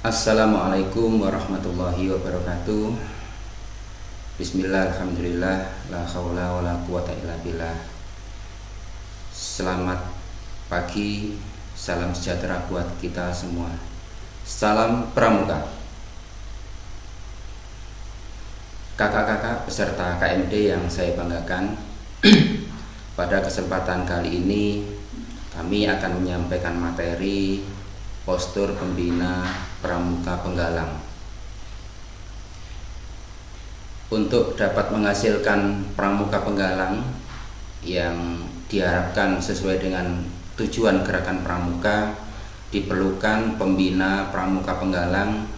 Assalamualaikum warahmatullahi wabarakatuh. Bismillah, alhamdulillah, la haula wa la quwata illa billah. Selamat pagi, salam sejahtera buat kita semua. Salam Pramuka. Kakak-kakak peserta KMD yang saya banggakan, pada kesempatan kali ini kami akan menyampaikan materi postur pembina pramuka penggalang. Untuk dapat menghasilkan pramuka penggalang yang diharapkan sesuai dengan tujuan gerakan pramuka, diperlukan pembina pramuka penggalang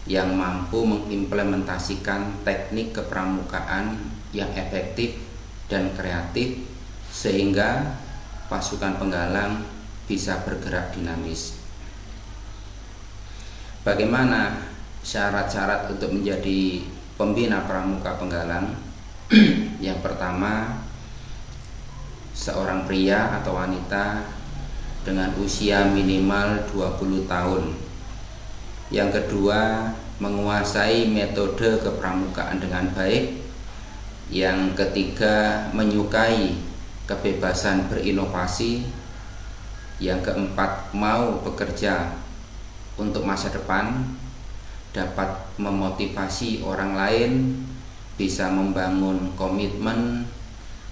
yang mampu mengimplementasikan teknik kepramukaan yang efektif dan kreatif sehingga pasukan penggalang bisa bergerak dinamis. Bagaimana syarat-syarat untuk menjadi pembina pramuka penggalang? Yang pertama, seorang pria atau wanita dengan usia minimal 20 tahun. Yang kedua, menguasai metode kepramukaan dengan baik. Yang ketiga, menyukai kebebasan berinovasi. Yang keempat, mau bekerja untuk masa depan, dapat memotivasi orang lain, bisa membangun komitmen,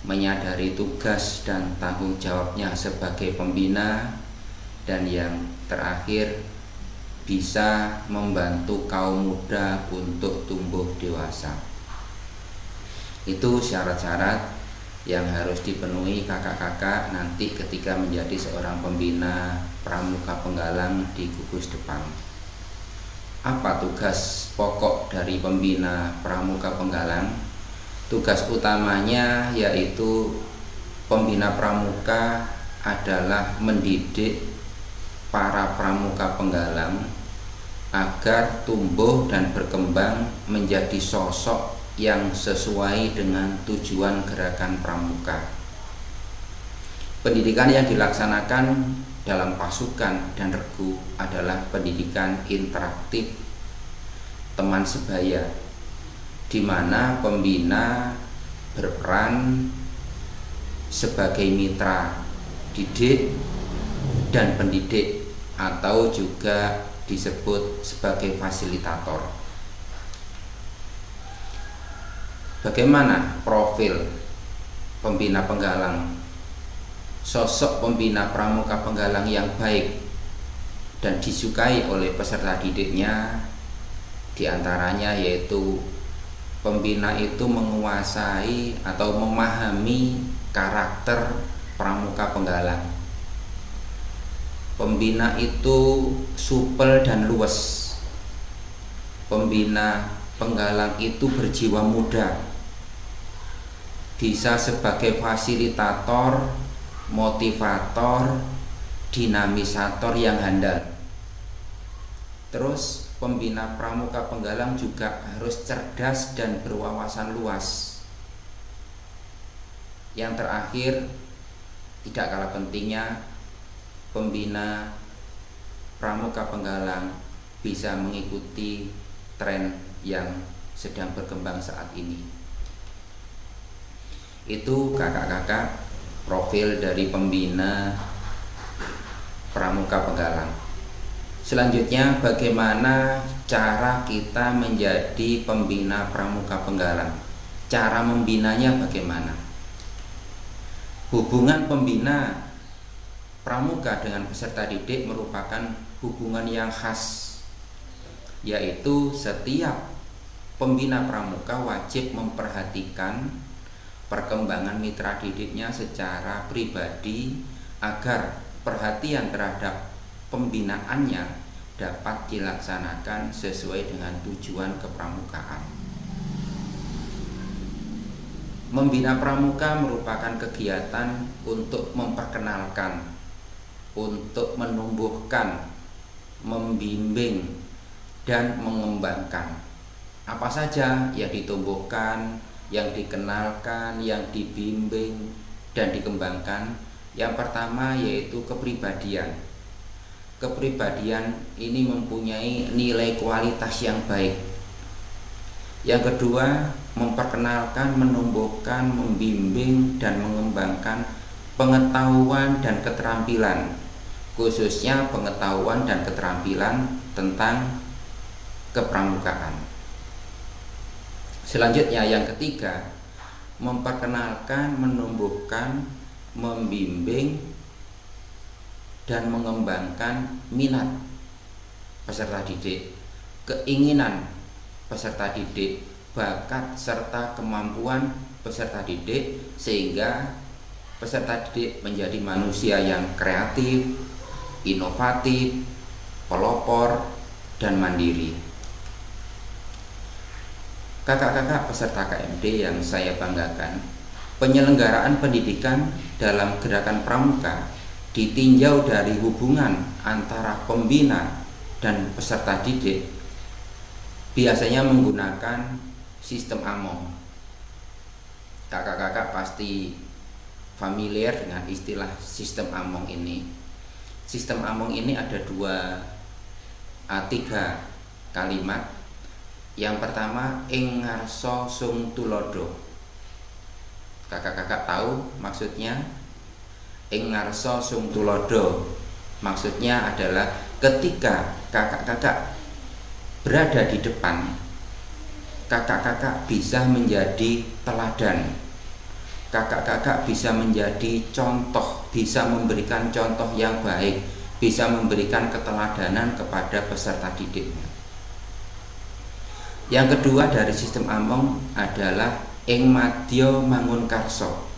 menyadari tugas dan tanggung jawabnya sebagai pembina, dan yang terakhir bisa membantu kaum muda untuk tumbuh dewasa. Itu syarat-syarat yang harus dipenuhi kakak-kakak nanti ketika menjadi seorang pembina pramuka penggalang di gugus depan. Apa tugas pokok dari pembina pramuka penggalang? Tugas utamanya yaitu pembina pramuka adalah mendidik para pramuka penggalang agar tumbuh dan berkembang menjadi sosok yang sesuai dengan tujuan gerakan pramuka. Pendidikan yang dilaksanakan dalam pasukan dan regu adalah pendidikan interaktif teman sebaya, di mana pembina berperan sebagai mitra didik dan pendidik atau juga disebut sebagai fasilitator. Bagaimana profil pembina penggalang? Sosok pembina pramuka penggalang yang baik dan disukai oleh peserta didiknya diantaranya yaitu pembina itu menguasai atau memahami karakter pramuka penggalang. Pembina itu supel dan luwes. Pembina penggalang itu berjiwa muda, bisa sebagai fasilitator, motivator, dinamisator yang handal. Terus pembina pramuka penggalang juga harus cerdas dan berwawasan luas. Yang terakhir, tidak kalah pentingnya, pembina pramuka penggalang bisa mengikuti tren yang sedang berkembang saat ini. Itu kakak-kakak profil dari pembina pramuka penggalang. Selanjutnya, bagaimana cara kita menjadi pembina pramuka penggalang? Cara membinanya bagaimana? Hubungan pembina pramuka dengan peserta didik merupakan hubungan yang khas, yaitu setiap pembina pramuka wajib memperhatikan perkembangan mitra didiknya secara pribadi agar perhatian terhadap pembinaannya dapat dilaksanakan sesuai dengan tujuan kepramukaan. Membina pramuka merupakan kegiatan untuk memperkenalkan, untuk menumbuhkan, membimbing, dan mengembangkan. Apa saja yang ditumbuhkan, yang dikenalkan, yang dibimbing, dan dikembangkan? Yang pertama yaitu kepribadian. kepribadian ini mempunyai nilai kualitas yang baik. Yang kedua, memperkenalkan, menumbuhkan, membimbing, dan mengembangkan pengetahuan dan keterampilan, khususnya pengetahuan dan keterampilan tentang kepramukaan. Selanjutnya yang ketiga, memperkenalkan, menumbuhkan, membimbing, dan mengembangkan minat peserta didik, keinginan peserta didik, bakat serta kemampuan peserta didik, sehingga peserta didik menjadi manusia yang kreatif, inovatif, pelopor, dan mandiri. Kakak-kakak peserta KMD yang saya banggakan, penyelenggaraan pendidikan dalam gerakan pramuka ditinjau dari hubungan antara pembina dan peserta didik, biasanya menggunakan sistem AMONG. Kakak-kakak pasti familiar dengan istilah sistem AMONG ini. Sistem AMONG ini ada tiga kalimat. Yang pertama, ing ngarsa sung tulodo. Kakak-kakak tahu maksudnya? Ing ngarsa sung tulodo maksudnya adalah ketika kakak-kakak berada di depan, kakak-kakak bisa menjadi teladan, kakak-kakak bisa menjadi contoh, bisa memberikan contoh yang baik, bisa memberikan keteladanan kepada peserta didiknya. Yang kedua dari sistem AMONG adalah ing madya mangun karso.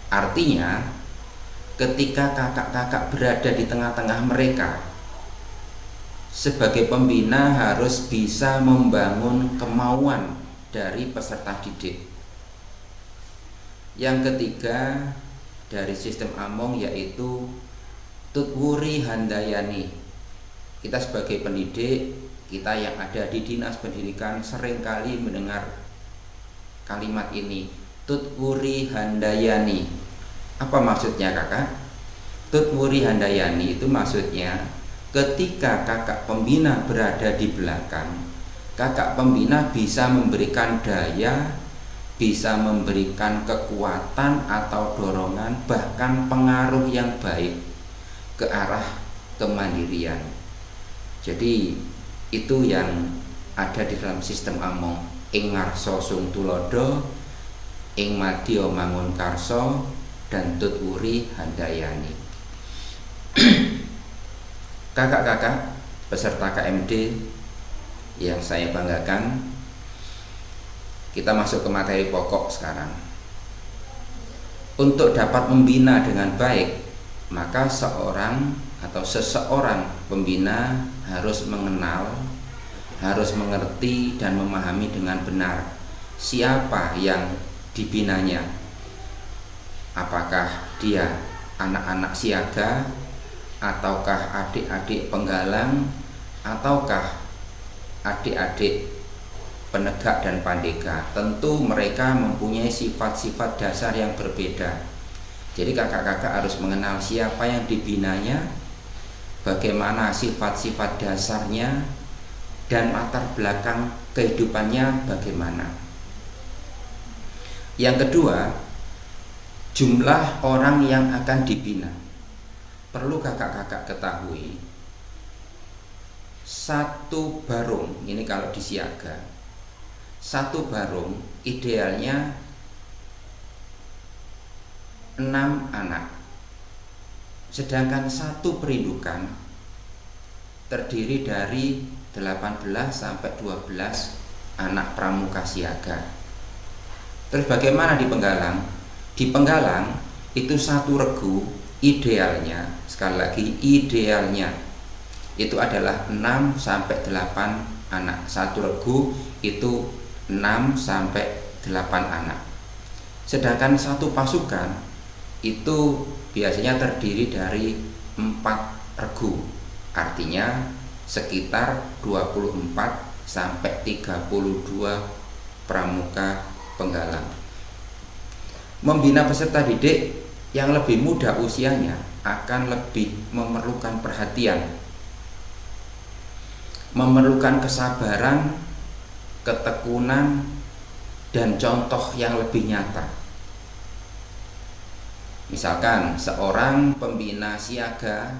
Artinya, ketika kakak-kakak berada di tengah-tengah mereka, sebagai pembina harus bisa membangun kemauan dari peserta didik. Yang ketiga dari sistem AMONG yaitu tutwuri handayani. Kita sebagai pendidik, kita yang ada di dinas pendidikan seringkali mendengar kalimat ini, tutwuri handayani. Apa maksudnya kakak? Tutwuri handayani itu maksudnya ketika kakak pembina berada di belakang, kakak pembina bisa memberikan daya, bisa memberikan kekuatan atau dorongan, bahkan pengaruh yang baik ke arah kemandirian. Jadi itu yang ada di dalam sistem AMONG. Ing ngarsa sung tulodo, ing madya mangun karso, dan tutwuri handayani. Kakak-kakak peserta KMD yang saya banggakan, kita masuk ke materi pokok sekarang. Untuk dapat membina dengan baik, maka seseorang pembina harus mengenal, harus mengerti dan memahami dengan benar siapa yang dibinanya. Apakah dia anak-anak siaga, ataukah adik-adik penggalang, ataukah adik-adik penegak dan pandega. Tentu mereka mempunyai sifat-sifat dasar yang berbeda. Jadi kakak-kakak harus mengenal siapa yang dibinanya, bagaimana sifat-sifat dasarnya, dan latar belakang kehidupannya bagaimana. Yang kedua, jumlah orang yang akan dibina. Perlu kakak-kakak ketahui, satu barung, ini kalau di siaga, satu barung idealnya 6 anak. Sedangkan satu perindukan terdiri dari 18 sampai 12 anak pramuka siaga. Terus bagaimana di Penggalang? Di Penggalang itu satu regu idealnya, sekali lagi idealnya, itu adalah 6 sampai 8 anak. Satu regu itu 6 sampai 8 anak. Sedangkan satu pasukan itu biasanya terdiri dari 4 regu. Artinya sekitar 24 sampai 32 pramuka penggalang. Membina peserta didik yang lebih muda usianya akan lebih memerlukan perhatian, memerlukan kesabaran, ketekunan, dan contoh yang lebih nyata. Misalkan seorang pembina siaga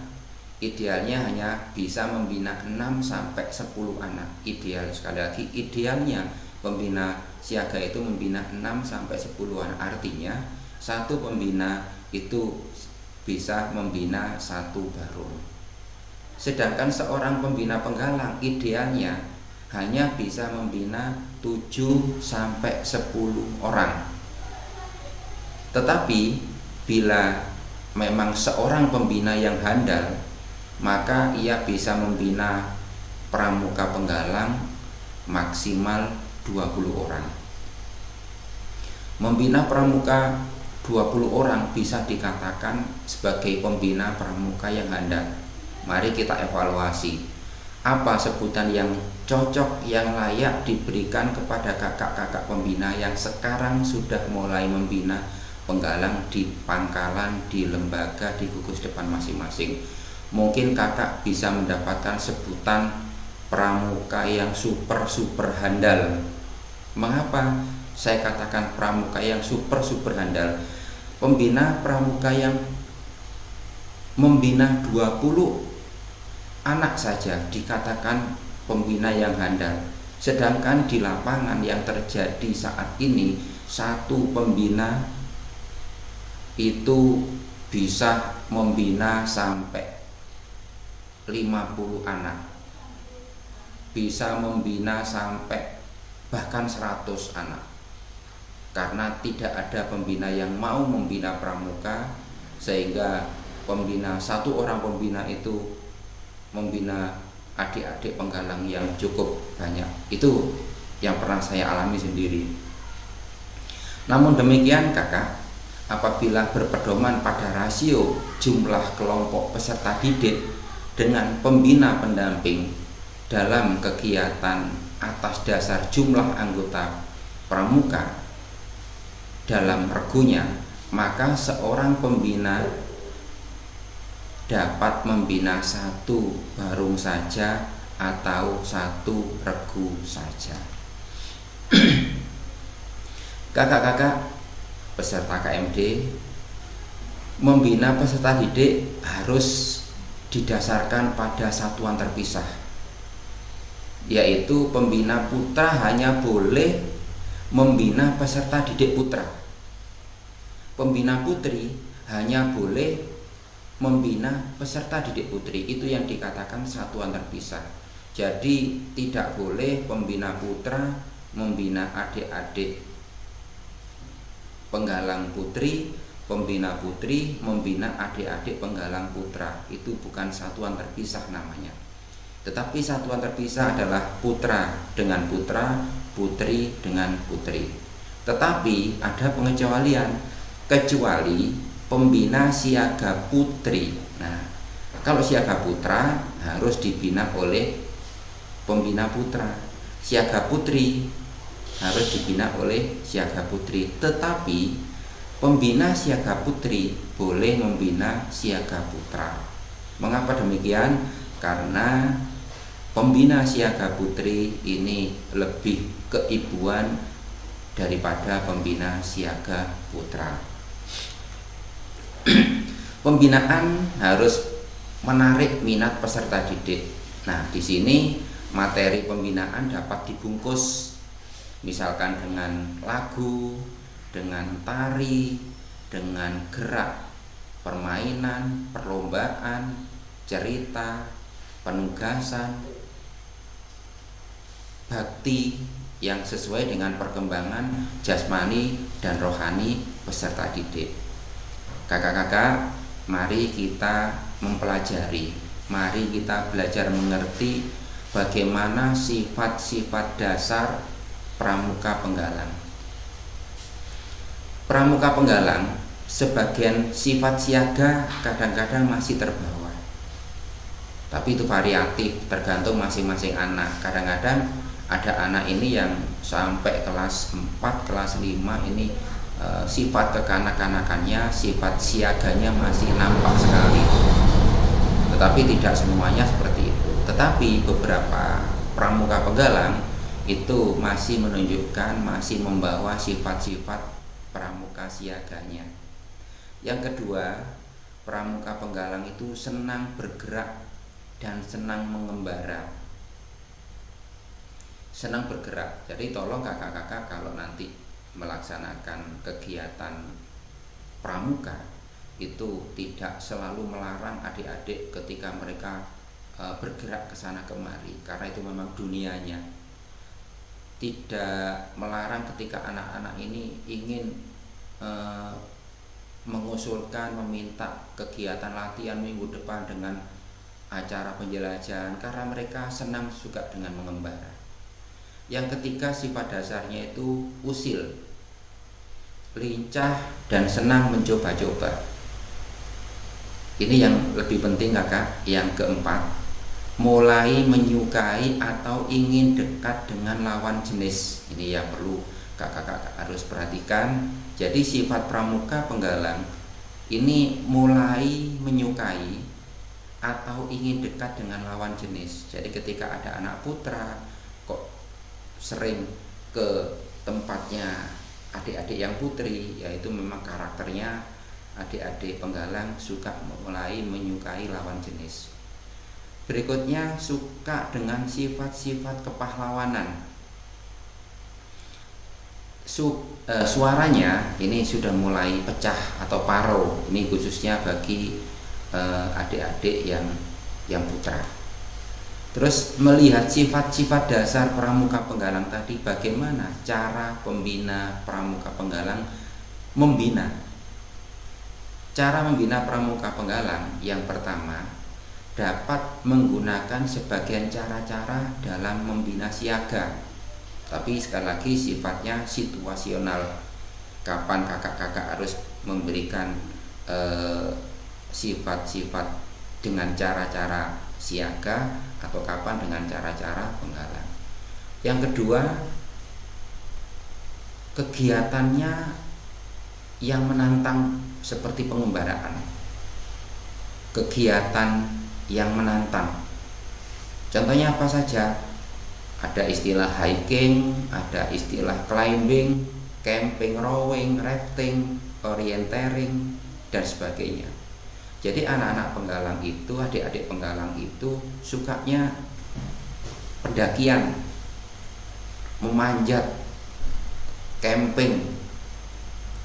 idealnya hanya bisa membina 6-10 anak. Ideal, sekali lagi, idealnya pembina siaga itu membina 6-10 anak. Artinya satu pembina itu bisa membina 1 barum. Sedangkan seorang pembina penggalang idealnya hanya bisa membina 7-10 orang. Tetapi bila memang seorang pembina yang handal, maka ia bisa membina pramuka penggalang maksimal 20 orang. Membina pramuka 20 orang bisa dikatakan sebagai pembina pramuka yang handal. Mari kita evaluasi apa sebutan yang cocok, yang layak diberikan kepada kakak-kakak pembina yang sekarang sudah mulai membina penggalang di pangkalan, di lembaga, di gugus depan masing-masing. Mungkin kakak bisa mendapatkan sebutan pramuka yang super handal. Mengapa saya katakan pramuka yang super handal? Pembina pramuka yang membina 20 anak saja dikatakan pembina yang handal. Sedangkan di lapangan yang terjadi saat ini, satu pembina itu bisa membina sampai 50 anak, bisa membina sampai bahkan 100 anak. Karena tidak ada pembina yang mau membina pramuka, sehingga satu orang pembina itu membina adik-adik penggalang yang cukup banyak. Itu yang pernah saya alami sendiri. Namun demikian kakak, apabila berpedoman pada rasio jumlah kelompok peserta didik dengan pembina pendamping dalam kegiatan atas dasar jumlah anggota pramuka dalam regunya, maka seorang pembina dapat membina 1 barung saja atau 1 regu saja. Kakak-kakak peserta KMD, membina peserta didik harus didasarkan pada satuan terpisah, yaitu pembina putra hanya boleh membina peserta didik putra, pembina putri hanya boleh membina peserta didik putri. Itu yang dikatakan satuan terpisah. Jadi tidak boleh pembina putra membina adik-adik penggalang putri, pembina putri membina adik-adik penggalang putra. Itu bukan satuan terpisah namanya. Tetapi satuan terpisah adalah putra dengan putra, putri dengan putri. Tetapi ada pengecualian, kecuali pembina siaga putri. Nah, kalau siaga putra harus dibina oleh pembina putra, siaga putri harus dibina oleh siaga putri. Tetapi pembina siaga putri boleh membina siaga putra. Mengapa demikian? Karena pembina siaga putri ini lebih keibuan daripada pembina siaga putra. Pembinaan harus menarik minat peserta didik. Nah, di sini materi pembinaan dapat dibungkus misalkan dengan lagu, dengan tari, dengan gerak, permainan, perlombaan, cerita, penugasan, bakti yang sesuai dengan perkembangan jasmani dan rohani peserta didik. Kakak-kakak, mari kita mempelajari, mari kita belajar mengerti bagaimana sifat-sifat dasar pramuka penggalang. Pramuka penggalang sebagian sifat siaga kadang-kadang masih terbawa, tapi itu variatif tergantung masing-masing anak. Kadang-kadang ada anak ini yang sampai kelas 4, kelas 5 ini sifat kekanak-kanakannya, sifat siaganya masih nampak sekali. Tetapi tidak semuanya seperti itu. Tetapi beberapa pramuka penggalang itu masih menunjukkan, masih membawa sifat-sifat pramuka siaganya. Yang kedua, pramuka penggalang itu senang bergerak dan senang mengembara. Senang bergerak. Jadi tolong kakak-kakak kalau nanti melaksanakan kegiatan pramuka itu tidak selalu melarang adik-adik ketika mereka bergerak ke sana kemari, karena itu memang dunianya. Tidak melarang ketika anak-anak ini ingin mengusulkan, meminta kegiatan latihan minggu depan dengan acara penjelajahan, karena mereka senang suka dengan mengembara. Yang ketiga, sifat dasarnya itu usil, lincah dan senang mencoba-coba. Ini yang lebih penting kakak. Yang keempat, mulai menyukai atau ingin dekat dengan lawan jenis. Ini yang perlu kakak-kakak harus perhatikan. Jadi sifat pramuka penggalang ini mulai menyukai atau ingin dekat dengan lawan jenis. Jadi ketika ada anak putra kok sering ke tempatnya adik-adik yang putri, yaitu memang karakternya adik-adik penggalang suka mulai menyukai lawan jenis. Berikutnya, suka dengan sifat-sifat kepahlawanan. Suaranya ini sudah mulai pecah atau paro. Ini khususnya bagi adik-adik yang putra. Terus melihat sifat-sifat dasar pramuka penggalang tadi, bagaimana cara pembina pramuka penggalang membina. Cara membina pramuka penggalang yang pertama, dapat menggunakan sebagian cara-cara dalam membina siaga. Tapi sekali lagi sifatnya situasional. Kapan kakak-kakak harus memberikan sifat-sifat dengan cara-cara siaga, atau kapan dengan cara-cara penggalang. Yang kedua, kegiatannya yang menantang seperti pengembaraan. Kegiatan yang menantang. Contohnya apa saja? Ada istilah hiking, ada istilah climbing, camping, rowing, rafting, orienteering, dan sebagainya. Jadi anak-anak penggalang itu, adik-adik penggalang itu sukanya pendakian, memanjat, camping,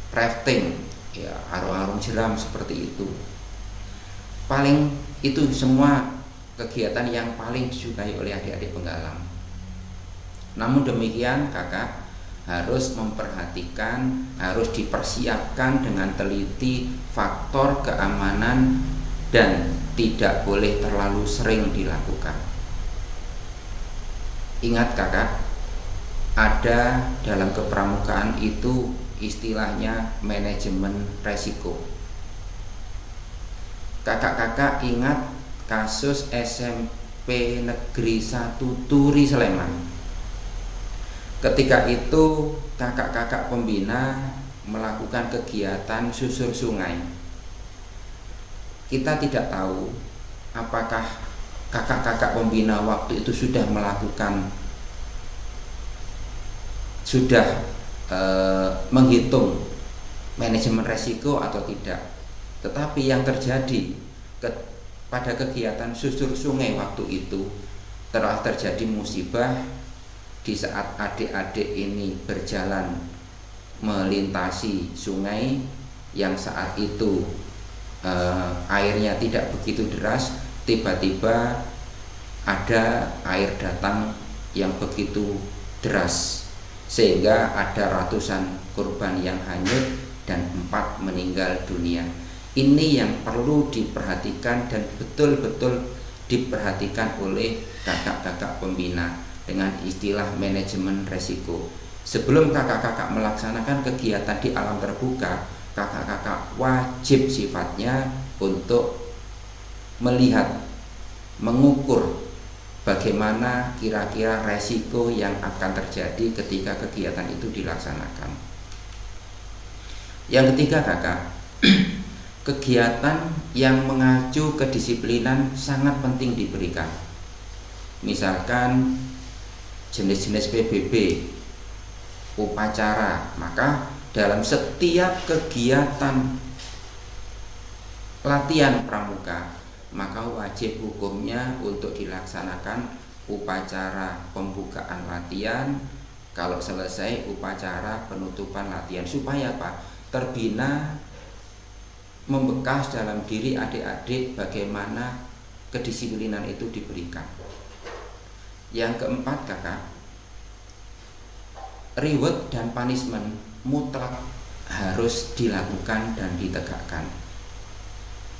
rafting, ya arung-arung jeram seperti itu. Paling itu semua kegiatan yang paling disukai oleh adik-adik penggalang. Namun demikian kakak harus memperhatikan, harus dipersiapkan dengan teliti faktor keamanan dan tidak boleh terlalu sering dilakukan. Ingat kakak, ada dalam kepramukaan itu istilahnya manajemen resiko. Kakak-kakak ingat kasus SMP Negeri 1 Turi Sleman. Ketika itu kakak-kakak pembina melakukan kegiatan susur sungai. Kita tidak tahu apakah kakak-kakak pembina waktu itu sudah melakukan, menghitung manajemen resiko atau tidak. Tetapi yang terjadi pada kegiatan susur sungai waktu itu telah terjadi musibah. Di saat adik-adik ini berjalan melintasi sungai yang saat itu airnya tidak begitu deras, tiba-tiba ada air datang yang begitu deras sehingga ada ratusan korban yang hanyut dan 4 meninggal dunia. Ini yang perlu diperhatikan dan betul-betul diperhatikan oleh kakak-kakak pembina dengan istilah manajemen resiko. Sebelum kakak-kakak melaksanakan kegiatan di alam terbuka, kakak-kakak wajib sifatnya untuk melihat, mengukur bagaimana kira-kira resiko yang akan terjadi ketika kegiatan itu dilaksanakan. Yang ketiga kakak, kegiatan yang mengacu kedisiplinan sangat penting diberikan. Misalkan jenis-jenis PBB, upacara, maka dalam setiap kegiatan latihan pramuka maka wajib hukumnya untuk dilaksanakan upacara pembukaan latihan, kalau selesai upacara penutupan latihan, supaya apa? Terbina membekas dalam diri adik-adik bagaimana kedisiplinan itu diberikan. Yang keempat kakak, reward dan punishment mutlak harus dilakukan dan ditegakkan.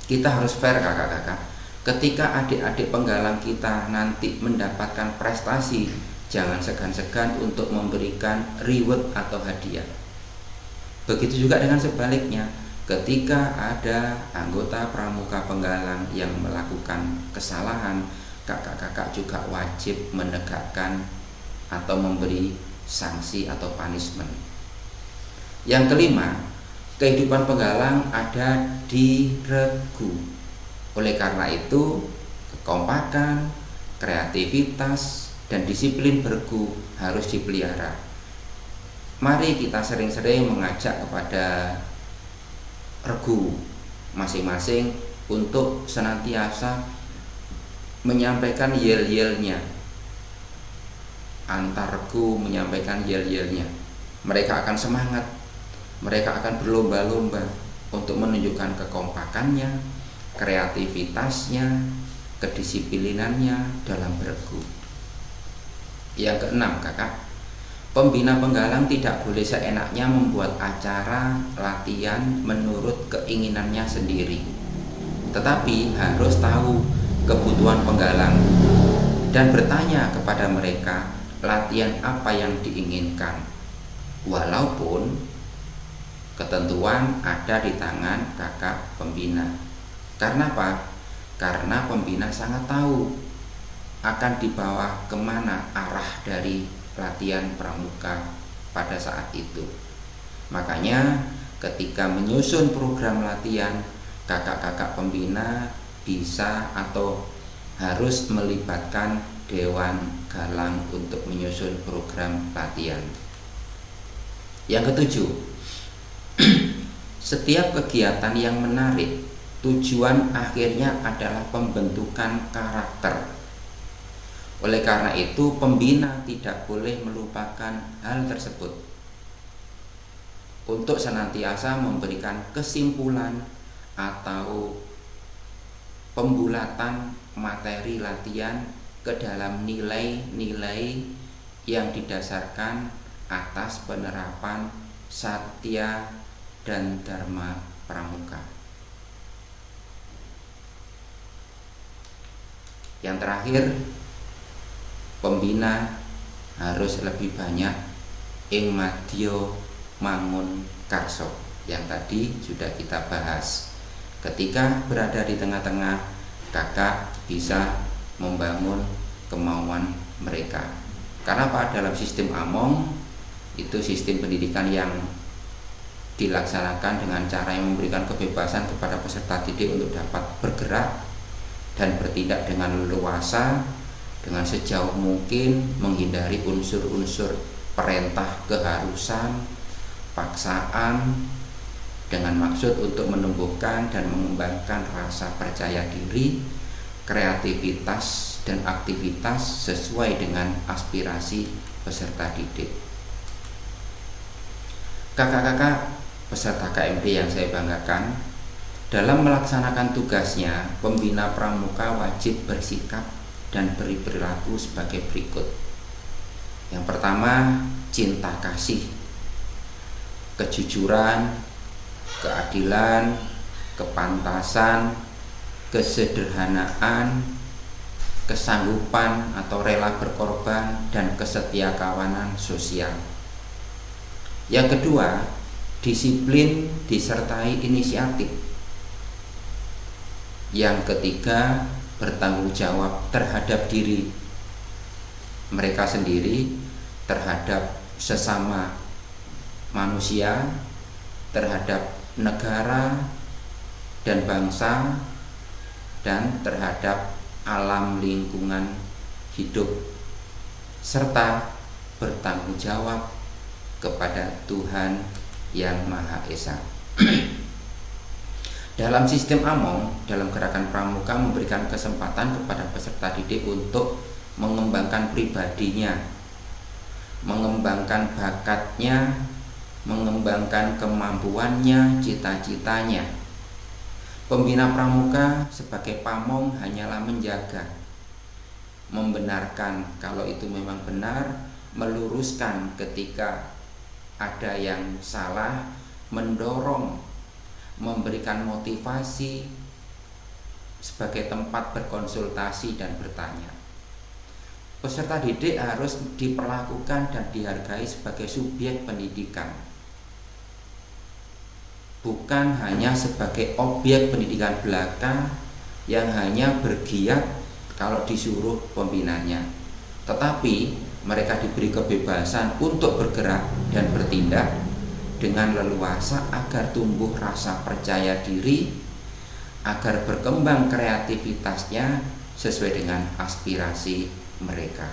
Kita harus fair kakak-kakak. Ketika adik-adik penggalang kita nanti mendapatkan prestasi, jangan segan-segan untuk memberikan reward atau hadiah. Begitu juga dengan sebaliknya, ketika ada anggota pramuka penggalang yang melakukan kesalahan, kakak-kakak juga wajib menegakkan atau memberi sanksi atau punishment. Yang kelima, kehidupan penggalang ada diregu. Oleh karena itu, kekompakan, kreativitas, dan disiplin bergu harus dipelihara. Mari kita sering-sering mengajak kepada regu masing-masing untuk senantiasa menyampaikan yel-yelnya. Antar regu menyampaikan yel-yelnya. Mereka akan semangat, mereka akan berlomba-lomba untuk menunjukkan kekompakannya, kreativitasnya, kedisiplinannya dalam beregu. Yang keenam kakak, pembina penggalang tidak boleh seenaknya membuat acara latihan menurut keinginannya sendiri, tetapi harus tahu kebutuhan penggalang dan bertanya kepada mereka latihan apa yang diinginkan, walaupun ketentuan ada di tangan kakak pembina. Karena apa? Karena pembina sangat tahu akan dibawa kemana arah dari latihan pramuka pada saat itu. Makanya ketika menyusun program latihan, kakak-kakak pembina bisa atau harus melibatkan dewan galang untuk menyusun program latihan. Yang ketujuh, setiap kegiatan yang menarik tujuan akhirnya adalah pembentukan karakter. Oleh karena itu, pembina tidak boleh melupakan hal tersebut untuk senantiasa memberikan kesimpulan atau pembulatan materi latihan ke dalam nilai-nilai yang didasarkan atas penerapan satya dan dharma pramuka. Yang terakhir, pembina harus lebih banyak ing madya mangun karso yang tadi sudah kita bahas. Ketika berada di tengah-tengah, kakak bisa membangun kemauan mereka. Karena apa? Dalam sistem Among itu sistem pendidikan yang dilaksanakan dengan cara yang memberikan kebebasan kepada peserta didik untuk dapat bergerak dan bertindak dengan leluasa, dengan sejauh mungkin menghindari unsur-unsur perintah keharusan, paksaan, dengan maksud untuk menumbuhkan dan mengembangkan rasa percaya diri, kreativitas, dan aktivitas sesuai dengan aspirasi peserta didik. Kakak-kakak peserta KMD yang saya banggakan, dalam melaksanakan tugasnya, pembina pramuka wajib bersikap dan berperilaku sebagai berikut. Yang pertama, cinta kasih, kejujuran, keadilan, kepantasan, kesederhanaan, kesanggupan atau rela berkorban, dan kesetiakawanan sosial. Yang kedua, disiplin disertai inisiatif. Yang ketiga, bertanggung jawab terhadap diri mereka sendiri, terhadap sesama manusia, terhadap negara dan bangsa, dan terhadap alam lingkungan hidup, serta bertanggung jawab kepada Tuhan yang Maha Esa. Dalam sistem Among, dalam gerakan pramuka memberikan kesempatan kepada peserta didik untuk mengembangkan pribadinya, mengembangkan bakatnya, mengembangkan kemampuannya, cita-citanya. Pembina pramuka sebagai pamong hanyalah menjaga, membenarkan kalau itu memang benar, meluruskan ketika ada yang salah, mendorong, memberikan motivasi sebagai tempat berkonsultasi dan bertanya. Peserta didik harus diperlakukan dan dihargai sebagai subjek pendidikan, bukan hanya sebagai objek pendidikan belaka yang hanya bergiat kalau disuruh pembinanya, tetapi mereka diberi kebebasan untuk bergerak dan bertindak dengan leluasa agar tumbuh rasa percaya diri, agar berkembang kreativitasnya sesuai dengan aspirasi mereka.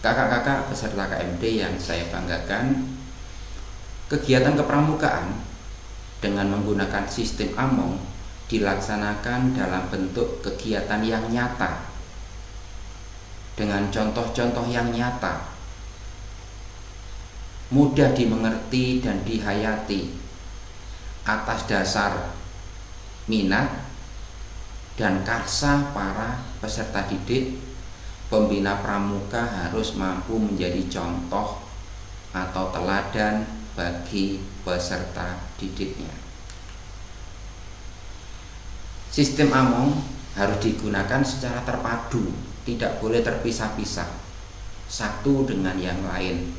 Kakak-kakak peserta KMD yang saya banggakan, kegiatan kepramukaan dengan menggunakan sistem Among dilaksanakan dalam bentuk kegiatan yang nyata, dengan contoh-contoh yang nyata, mudah dimengerti dan dihayati atas dasar minat dan karsa para peserta didik. Pembina pramuka harus mampu menjadi contoh atau teladan bagi peserta didiknya. Sistem Among harus digunakan secara terpadu, tidak boleh terpisah-pisah satu dengan yang lain,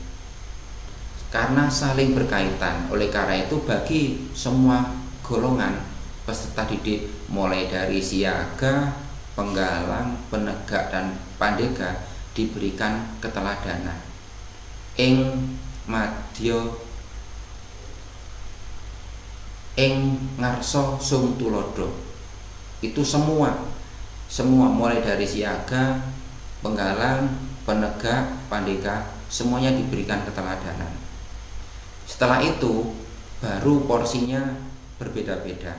karena saling berkaitan. Oleh karena itu, bagi semua golongan peserta didik, mulai dari siaga, penggalang, penegak, dan pandega, diberikan keteladanan. Ing madya ing ngarsa sung tulodo. Itu semua mulai dari siaga, penggalang, penegak, pandega, semuanya diberikan keteladanan. Setelah itu baru porsinya berbeda-beda.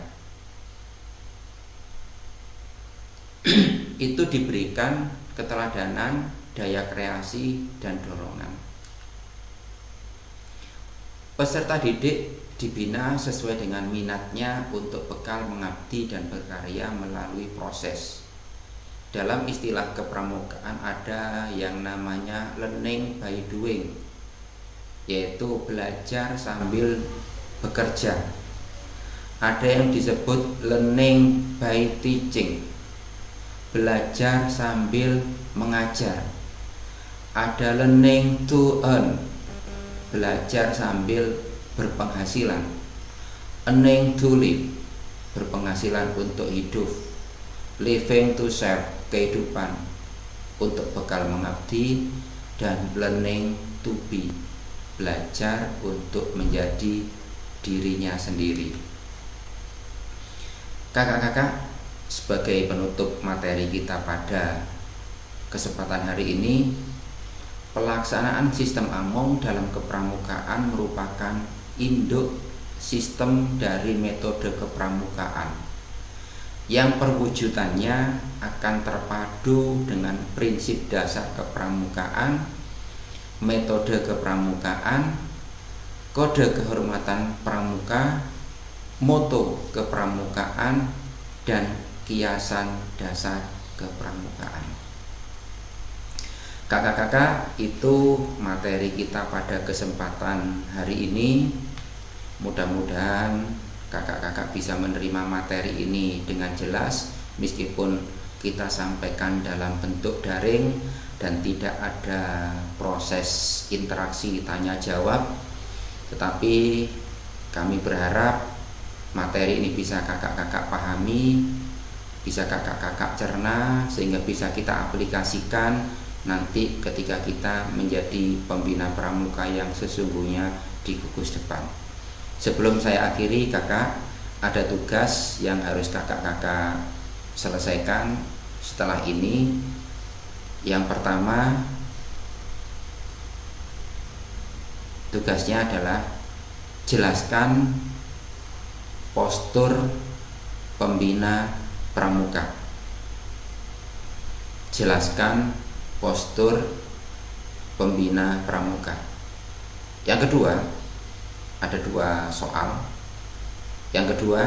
Itu diberikan keteladanan, daya kreasi, dan dorongan. Peserta didik dibina sesuai dengan minatnya untuk bekal mengabdi dan berkarya melalui proses. Dalam istilah kepramukaan ada yang namanya learning by doing, yaitu belajar sambil bekerja. Ada yang disebut learning by teaching, belajar sambil mengajar. Ada learning to earn, belajar sambil berpenghasilan. Earning to live, berpenghasilan untuk hidup. Living to serve, kehidupan untuk bekal mengabdi. Dan learning to be, belajar untuk menjadi dirinya sendiri. Kakak-kakak, sebagai penutup materi kita pada kesempatan hari ini, pelaksanaan sistem Among dalam kepramukaan merupakan induk sistem dari metode kepramukaan yang perwujudannya akan terpadu dengan prinsip dasar kepramukaan, metode kepramukaan, kode kehormatan pramuka, moto kepramukaan, dan kiasan dasar kepramukaan. Kakak-kakak, itu materi kita pada kesempatan hari ini. Mudah-mudahan kakak-kakak bisa menerima materi ini dengan jelas, meskipun kita sampaikan dalam bentuk daring dan tidak ada proses interaksi tanya jawab, tetapi kami berharap materi ini bisa kakak-kakak pahami, bisa kakak-kakak cerna, sehingga bisa kita aplikasikan nanti ketika kita menjadi pembina pramuka yang sesungguhnya di gugus depan. Sebelum saya akhiri, kakak, ada tugas yang harus kakak-kakak selesaikan setelah ini. Yang pertama, tugasnya adalah jelaskan postur pembina pramuka. Jelaskan postur pembina pramuka. Yang kedua, ada 2 soal. Yang kedua,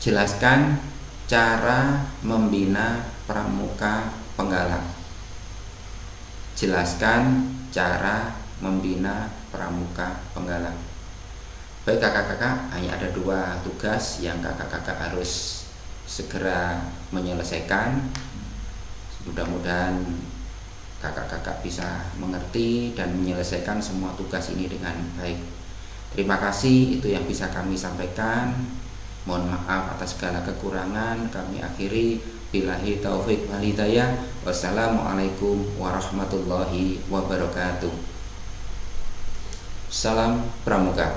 jelaskan cara membina pramuka penggalang. Jelaskan cara membina pramuka penggalang. Baik kakak-kakak, hanya ada 2 tugas yang kakak-kakak harus segera menyelesaikan. Mudah-mudahan kakak-kakak bisa mengerti dan menyelesaikan semua tugas ini dengan baik. Terima kasih, itu yang bisa kami sampaikan. Mohon maaf atas segala kekurangan. Kami akhiri, billahi taufik wal hidayah. Wassalamualaikum warahmatullahi wabarakatuh. Salam Pramuka.